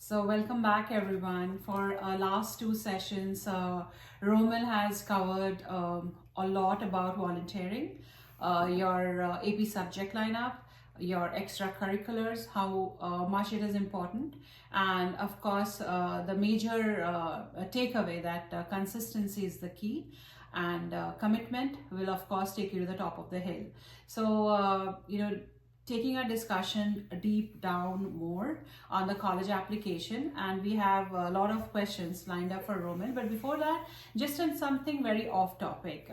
So welcome back everyone. For our last two sessions, Romil has covered a lot about volunteering, your AP subject lineup, your extracurriculars, how much it is important, and of course the major takeaway that consistency is the key, and commitment will of course take you to the top of the hill. So taking a discussion deep down more on the college application, and we have a lot of questions lined up for Romil. But before that, just on something very off topic.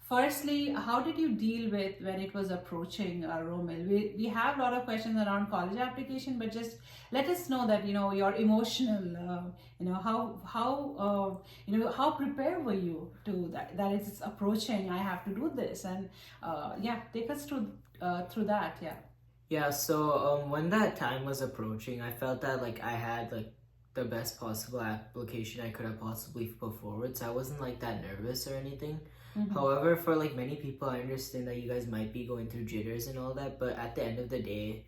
Firstly, how did you deal with when it was approaching Romil? We have a lot of questions around college application, but just let us know that your emotional, how prepared were you to that it's approaching. I have to do this, and yeah, take us through that. Yeah. Yeah, so when that time was approaching, I felt that like I had like the best possible application I could have possibly put forward, so I wasn't like that nervous or anything. However, for like many people, I understand that you guys might be going through jitters and all that, but at the end of the day,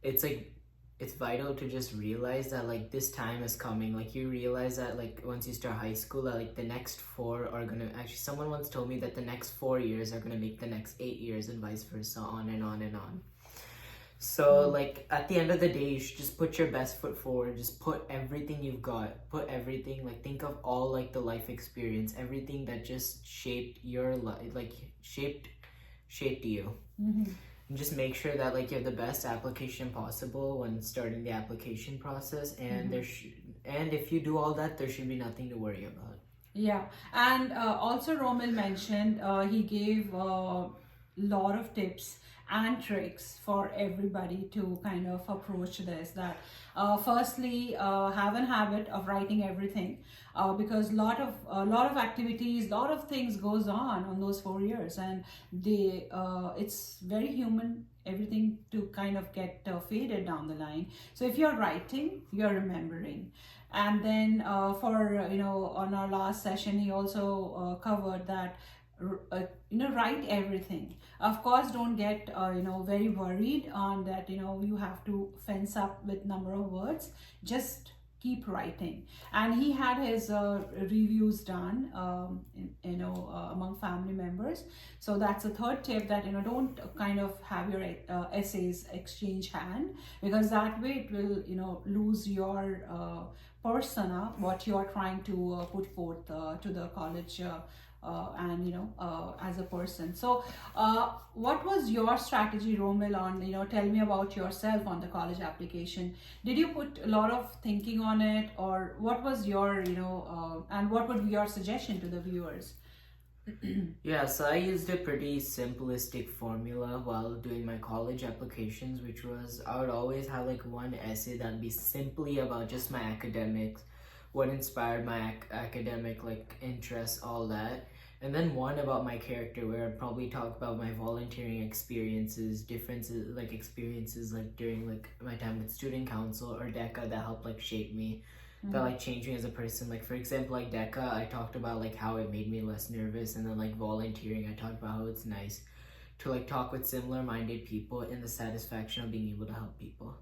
it's like it's vital to just realize that like this time is coming. Like you realize that like once you start high school, that like the next four are gonna actually. Someone once told me that the next 4 years are gonna make the next 8 years, and vice versa, on and on and on. So like at the end of the day, you should just put your best foot forward. Just put everything you've got. Put everything. Like think of all like the life experience, everything that just shaped your life, like shaped you. And just make sure that like you have the best application possible when starting the application process. And and if you do all that, there should be nothing to worry about. Yeah, and also Romil mentioned he gave a lot of tips and tricks for everybody to kind of approach this. That firstly, have an habit of writing everything, because lot of activities, lot of things goes on those 4 years, and they it's very human everything to kind of get faded down the line. So if you're writing, you're remembering. And then on our last session he also covered that write everything. Of course, don't get very worried on that you have to fence up with number of words. Just keep writing. And he had his reviews done among family members. So that's a third tip, that don't kind of have your essays exchange hand, because that way it will lose your persona, what you are trying to put forth to the college as a person. So what was your strategy, Romil, on tell me about yourself on the college application? Did you put a lot of thinking on it, or what was your and what would be your suggestion to the viewers? Yeah, so I used a pretty simplistic formula while doing my college applications, which was I would always have like one essay that'd be simply about just my academics, what inspired my academic like interests, all that. And then one about my character, where I'd probably talk about my volunteering experiences, differences like experiences like during like my time with student council or DECA that helped like shape me, that like changed me as a person. Like for example, like DECA, I talked about like how it made me less nervous, and then like volunteering, I talked about how it's nice to like talk with similar minded people and the satisfaction of being able to help people.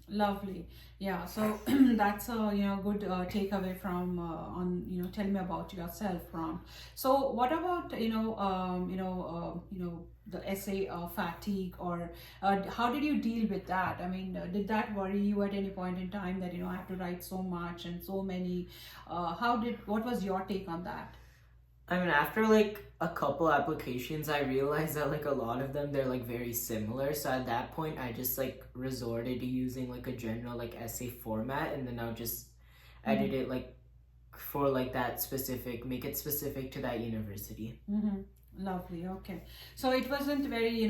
Lovely. Yeah, so that's a good takeaway from on tell me about yourself from. So what about the essay fatigue, or how did you deal with that? I mean, did that worry you at any point in time, that I have to write so much and so many? What was your take on that? I mean, after like a couple applications, I realized that like a lot of them, they're like very similar. So at that point, I just like resorted to using like a general like essay format, and then I'll just edit it like for like that specific, make it specific to that university. Lovely. Okay, so it wasn't very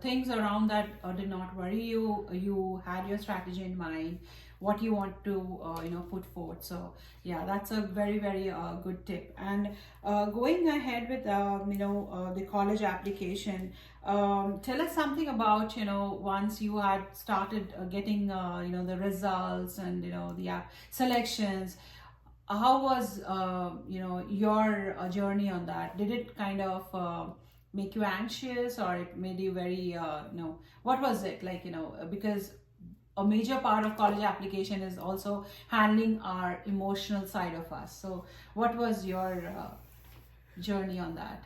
things around that did not worry you. You had your strategy in mind, what you want to put forth. So yeah, that's a very very good tip. And going ahead with the college application, tell us something about once you had started getting the results and the selections. How was your journey on that? Did it kind of make you anxious, or it made you very what was it like? Because a major part of college application is also handling our emotional side of us. So what was your journey on that?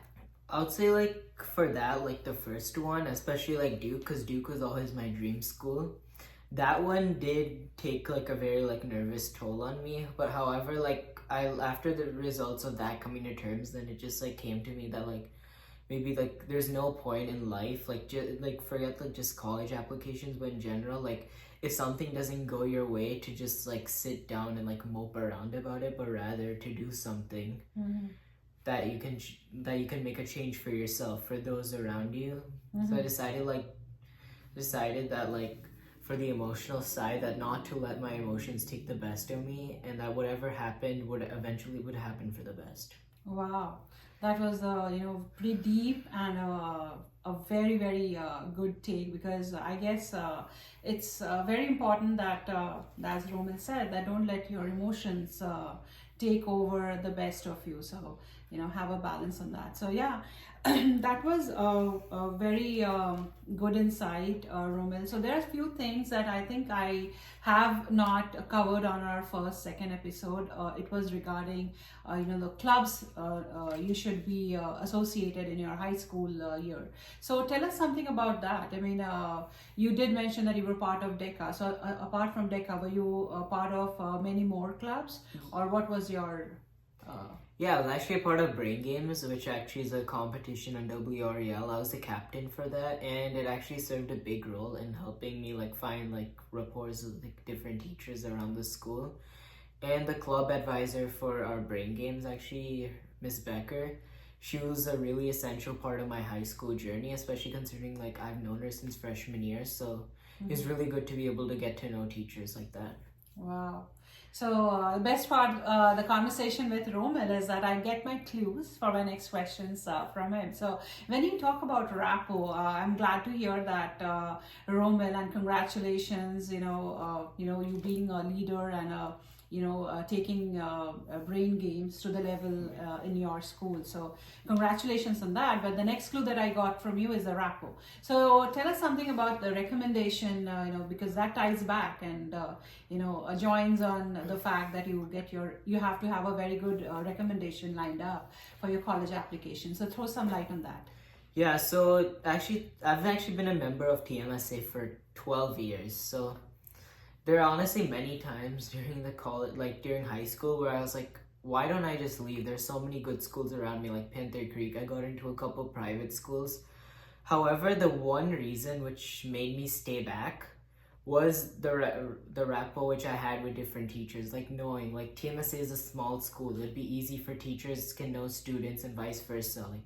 I would say like for that, like the first one, especially like Duke, because Duke was always my dream school. That one did take like a very like nervous toll on me. But however, like I after the results of that coming to terms, then it just like came to me that like maybe like there's no point in life like like forget like just college applications, but in general like if something doesn't go your way, to just like sit down and like mope around about it, but rather to do something that you can make a change for yourself, for those around you. So I decided that like for the emotional side, that not to let my emotions take the best of me, and that whatever happened would eventually would happen for the best. Wow, that was pretty deep and a very very good take, because I guess it's very important that as Romil said, that don't let your emotions take over the best of you. So have a balance on that. So yeah, that was a very good insight, Romil. So there are a few things that I think I have not covered on our second episode. It was regarding the clubs you should be associated in your high school year. So tell us something about that. I mean, you did mention that you were part of DECA. So apart from DECA, were you part of many more clubs, or what was your Yeah, I was actually a part of Brain Games, which actually is a competition on WREL. I was the captain for that, and it actually served a big role in helping me like find like rapports with like different teachers around the school. And the club advisor for our Brain Games, actually, Miss Becker, she was a really essential part of my high school journey, especially considering like I've known her since freshman year. So it's really good to be able to get to know teachers like that. Wow. So the best part, the conversation with Romil, is that I get my clues for my next questions from him. So when you talk about Rapo, I'm glad to hear that, Romil, and congratulations. You being a leader and taking Brain Games to the level in your school. So congratulations on that. But the next clue that I got from you is the Rapo. So tell us something about the recommendation, because that ties back and joins on the fact that you have to have a very good recommendation lined up for your college application. So throw some light on that. Yeah, so actually, I've actually been a member of TMSA for 12 years. So there are honestly many times during the college, like during high school, where I was like, why don't I just leave? There's so many good schools around me, like Panther Creek. I got into a couple private schools. However, the one reason which made me stay back was the rapport which I had with different teachers. Like knowing, like TMSA is a small school, it'd be easy for teachers can know students and vice versa. Like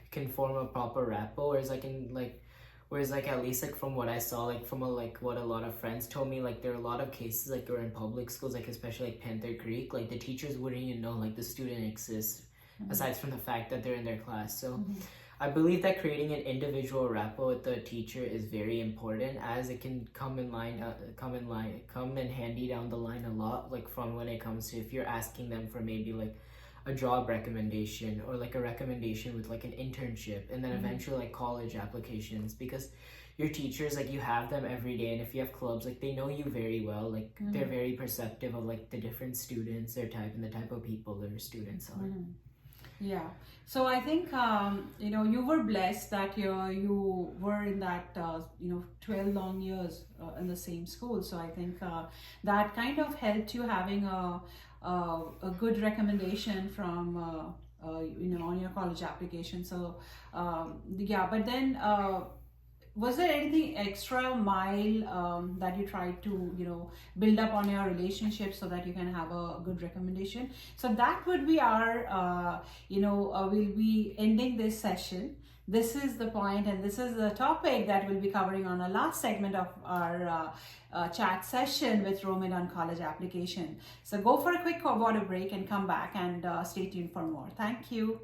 can form a proper rapport. Whereas like at least like from what I saw, like from what a lot of friends told me, like there are a lot of cases like you're in public schools, like especially like Panther Creek, like the teachers wouldn't even know like the student exists, aside from the fact that they're in their class. So I believe that creating an individual rapport with the teacher is very important, as it can come in handy down the line a lot, like from when it comes to if you're asking them for maybe like a job recommendation, or like a recommendation with like an internship, and then eventually like college applications, because your teachers, like you have them every day, and if you have clubs, like they know you very well, like they're very perceptive of like the different students, their type, and the type of people their students are. Yeah. So I think you were blessed that you were in that 12 long years in the same school. So I think that kind of helped you having a good recommendation from on your college application. So yeah. But then was there anything extra mile that you tried to build up on your relationship so that you can have a good recommendation? So that would be our we'll be ending this session. This is the point, and this is the topic that we'll be covering on our last segment of our chat session with Romil on college application. So go for a quick water break and come back and stay tuned for more. Thank you.